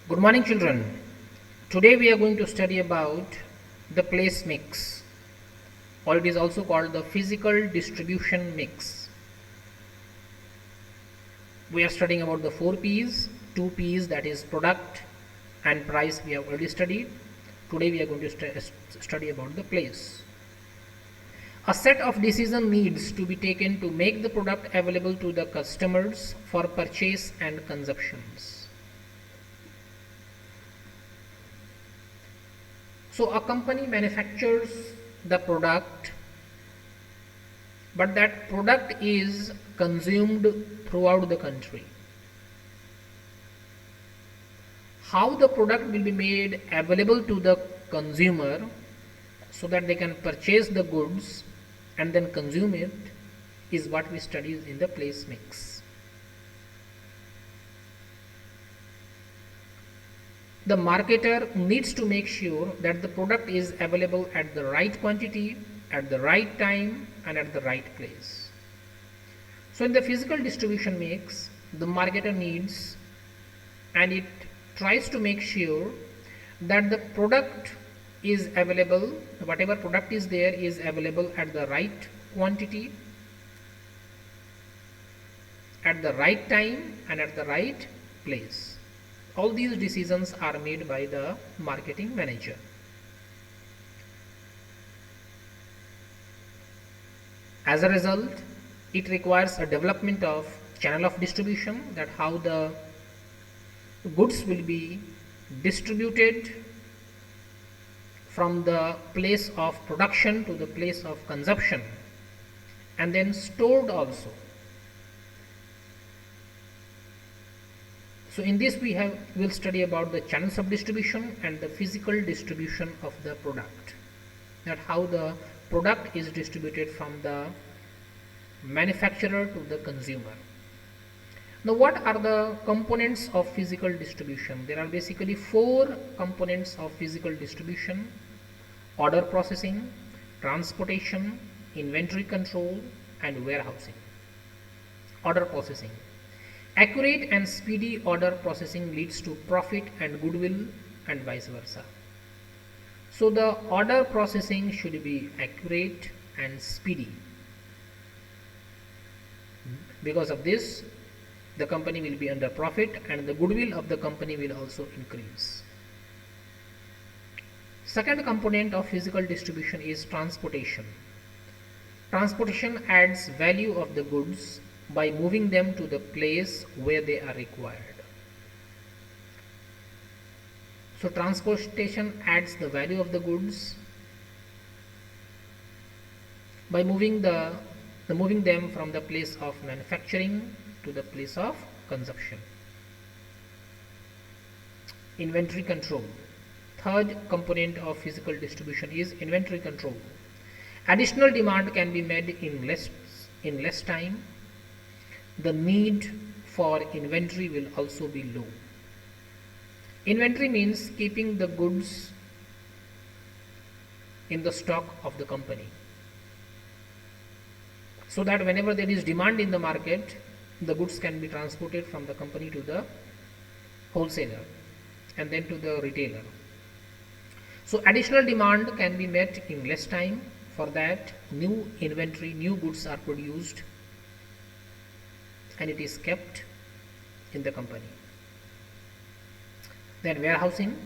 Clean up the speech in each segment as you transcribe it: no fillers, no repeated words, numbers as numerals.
Good morning, children. Today we are going to study about the place mix, or it is also called the physical distribution mix. We are studying about the 4 P's, 2 P's, that is product and price, we have already studied. Today we are going to study about the place. A set of decision needs to be taken to make the product available to the customers for purchase and consumptions. So a company manufactures the product, but that product is consumed throughout the country. How the product will be made available to the consumer so that they can purchase the goods and then consume it is what we study in the place mix. The marketer needs to make sure that the product is available at the right quantity, at the right time, and at the right place. So in the physical distribution mix, the marketer needs and it tries to make sure that the product is available, whatever product is there is available at the right quantity, at the right time, and at the right place. All these decisions are made by the marketing manager. As a result, it requires a development of channel of distribution, that how the goods will be distributed from the place of production to the place of consumption, and then stored also. So in this we will study about the channels of distribution and the physical distribution of the product, that how the product is distributed from the manufacturer to the consumer. Now what are the components of physical distribution? There are basically 4 components of physical distribution: order processing, transportation, inventory control, and warehousing. Order processing. Accurate and speedy order processing leads to profit and goodwill, and vice versa. So the order processing should be accurate and speedy. Because of this, the company will be under profit and the goodwill of the company will also increase. Second component of physical distribution is transportation. Transportation adds value of the goods by moving them to the place where they are required. So transportation adds the value of the goods by moving them from the place of manufacturing to the place of consumption. Inventory control. Third component of physical distribution is inventory control. Additional demand can be met in less time. The need for inventory will also be low. Inventory means keeping the goods in the stock of the company, so that whenever there is demand in the market, the goods can be transported from the company to the wholesaler and then to the retailer. So additional demand can be met in less time. For that, new inventory, new goods are produced and it is kept in the company. Then warehousing.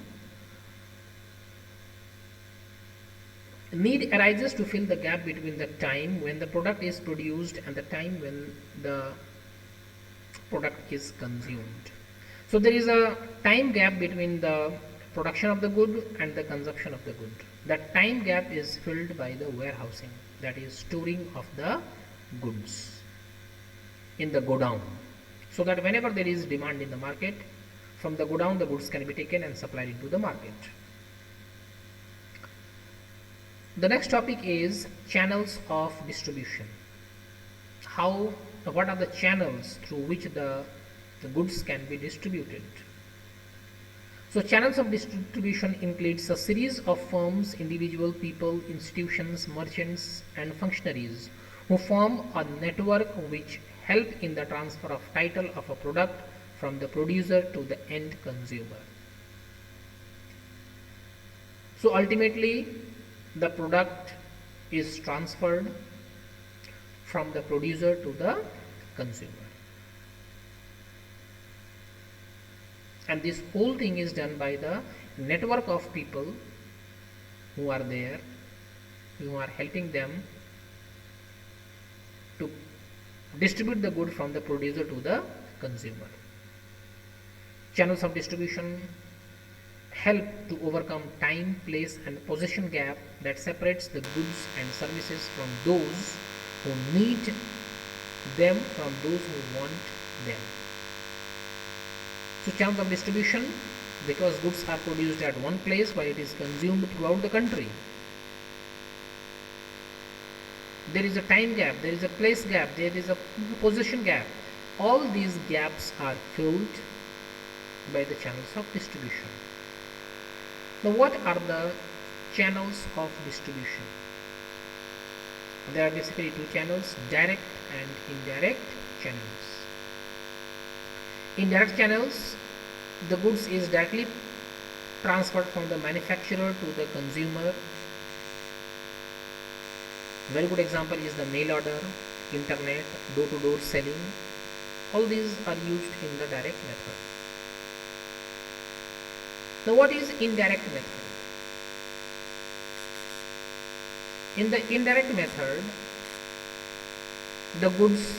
Need arises to fill the gap between the time when the product is produced and the time when the product is consumed. So there is a time gap between the production of the good and the consumption of the good. That time gap is filled by the warehousing, that is storing of the goods in the godown, so that whenever there is demand in the market, from the godown the goods can be taken and supplied into the market. The next topic is channels of distribution. What are the channels through which the goods can be distributed? So channels of distribution includes a series of firms, individual people, institutions, merchants, and functionaries who form a network which help in the transfer of title of a product from the producer to the end consumer. So ultimately the product is transferred from the producer to the consumer, and this whole thing is done by the network of people who are there, who are helping them to distribute the good from the producer to the consumer. Channels of distribution help to overcome time, place and possession gap that separates the goods and services from those who need them from those who want them. So channels of distribution, because goods are produced at one place while it is consumed throughout the country, there is a time gap, there is a place gap, there is a possession gap. All these gaps are filled by the channels of distribution. Now what are the channels of distribution? There are basically two channels, direct and indirect channels. Indirect channels, the goods is directly transferred from the manufacturer to the consumer. Very good example is the mail order, internet, door-to-door selling. All these are used in the direct method. Now what is indirect method? In the indirect method, the goods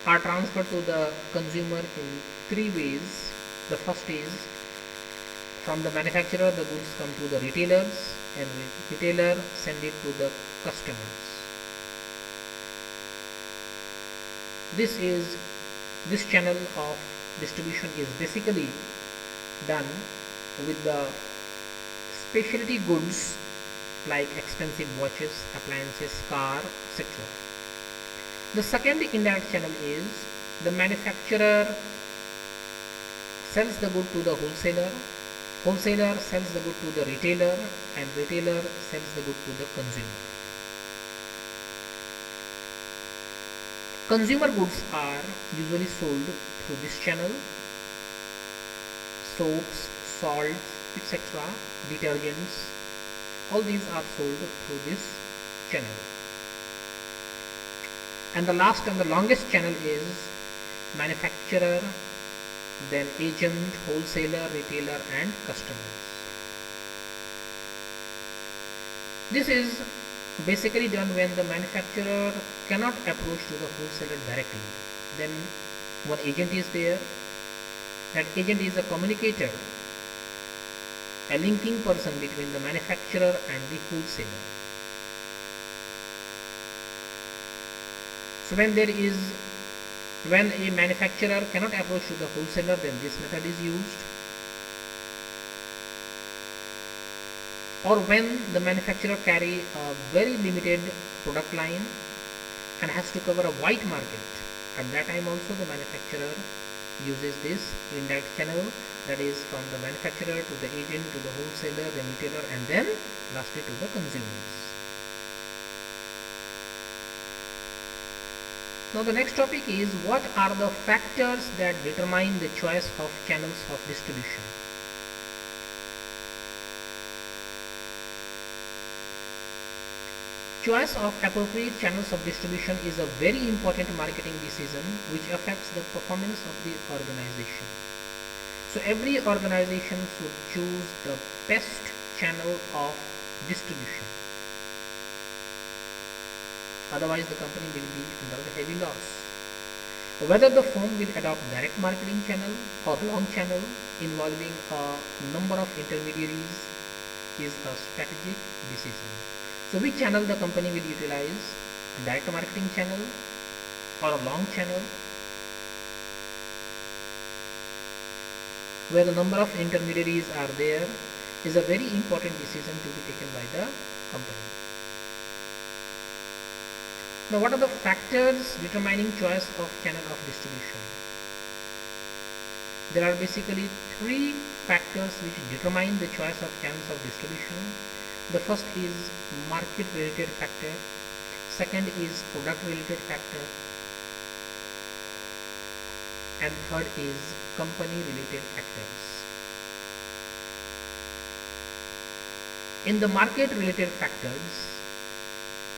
are transferred to the consumer in three ways. The first is from the manufacturer, the goods come to the retailers, and retailer send it to the customers. This channel of distribution is basically done with the specialty goods like expensive watches, appliances, car, etc. The second indirect channel is the manufacturer sells the good to the wholesaler, wholesaler sells the good to the retailer, and retailer sells the good to the consumer. Consumer goods are usually sold through this channel. Soaps, salts, etc., detergents, all these are sold through this channel. And the last and the longest channel is manufacturer, then agent, wholesaler, retailer and customers. This is basically done when the manufacturer cannot approach to the wholesaler directly. Then one agent is there. That agent is a communicator, a linking person between the manufacturer and the wholesaler. So when a manufacturer cannot approach to the wholesaler, then this method is used. Or when the manufacturer carry a very limited product line and has to cover a white market, at that time also the manufacturer uses this indirect channel, that is from the manufacturer to the agent to the wholesaler, the retailer, and then lastly to the consumers. Now the next topic is, what are the factors that determine the choice of channels of distribution? Choice of appropriate channels of distribution is a very important marketing decision which affects the performance of the organization. So every organization should choose the best channel of distribution. Otherwise the company will be under the heavy loss. Whether the firm will adopt direct marketing channel or long channel involving a number of intermediaries is a strategic decision. So which channel the company will utilize, a direct marketing channel or a long channel where the number of intermediaries are there, is a very important decision to be taken by the company. Now what are the factors determining choice of channel of distribution? There are basically three factors which determine the choice of channels of distribution. The first is market related factor, second is product related factor, and third is company related factors. In the market related factors,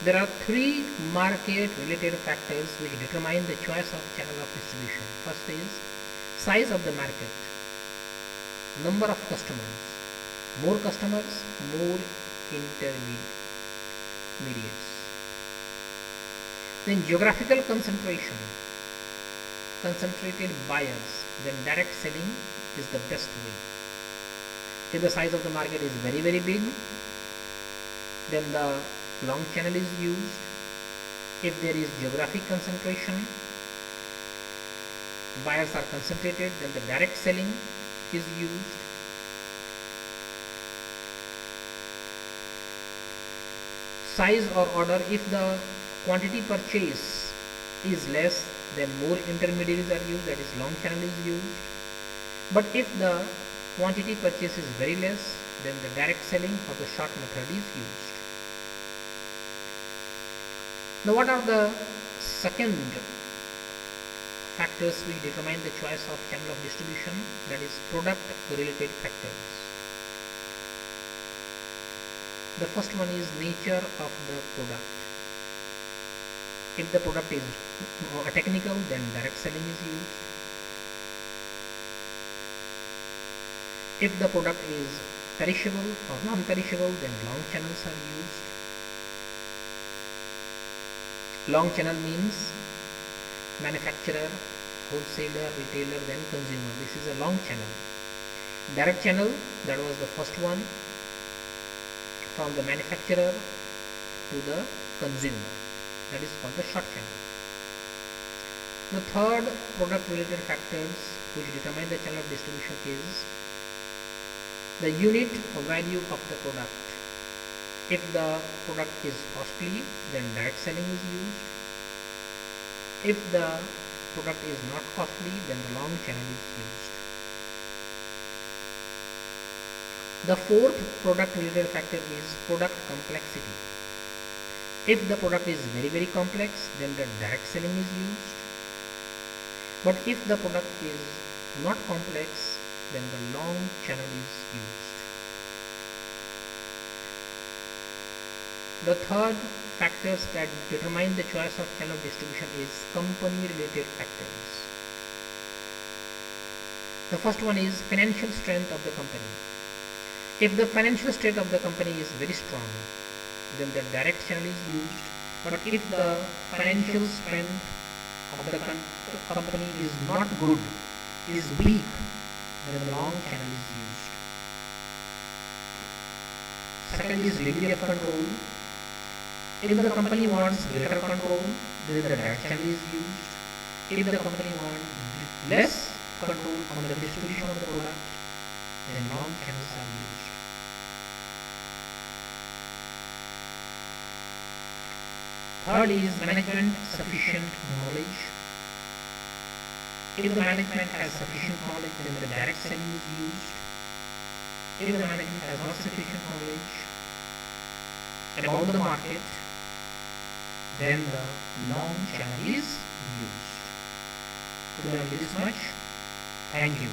there are three market related factors which determine the choice of channel of distribution. First is size of the market, number of customers. More customers, more intermediates. Then geographical concentration, concentrated buyers, then direct selling is the best way. If the size of the market is very big, then the long channel is used. If there is geographic concentration, buyers are concentrated, then the direct selling is used. Size or order, if the quantity purchase is less, then more intermediaries are used, that is long channel is used. But if the quantity purchase is very less, then the direct selling or the short method is used. Now what are the second factors which determine the choice of channel of distribution? That is product related factors. The first one is nature of the product. If the product is technical, then direct selling is used. If the product is perishable or non-perishable, then long channels are used. Long channel means manufacturer, wholesaler, retailer, then consumer. This is a long channel. Direct channel, that was the first one, from the manufacturer to the consumer. That is called the short channel. The third product related factors which determine the channel of distribution is the unit value of the product. If the product is costly, then direct selling is used. If the product is not costly, then the long channel is used. The fourth product related factor is product complexity. If the product is very complex, then the direct selling is used. But if the product is not complex, then the long channel is used. The third factors that determine the choice of channel of distribution is company related factors. The first one is financial strength of the company. If the financial state of the company is very strong, then the direct channel is used. But if the financial strength of the company is not good, is weak, then the long channel is used. Second is degree of control. If the company wants greater control, then the direct channel is used. If the company wants less control on the distribution of the product, then long channels are used. Third is management sufficient knowledge. If the management has sufficient knowledge, then the direct selling is used. If the management has not sufficient knowledge about the market, then the long channel is used. To learn this much, thank you.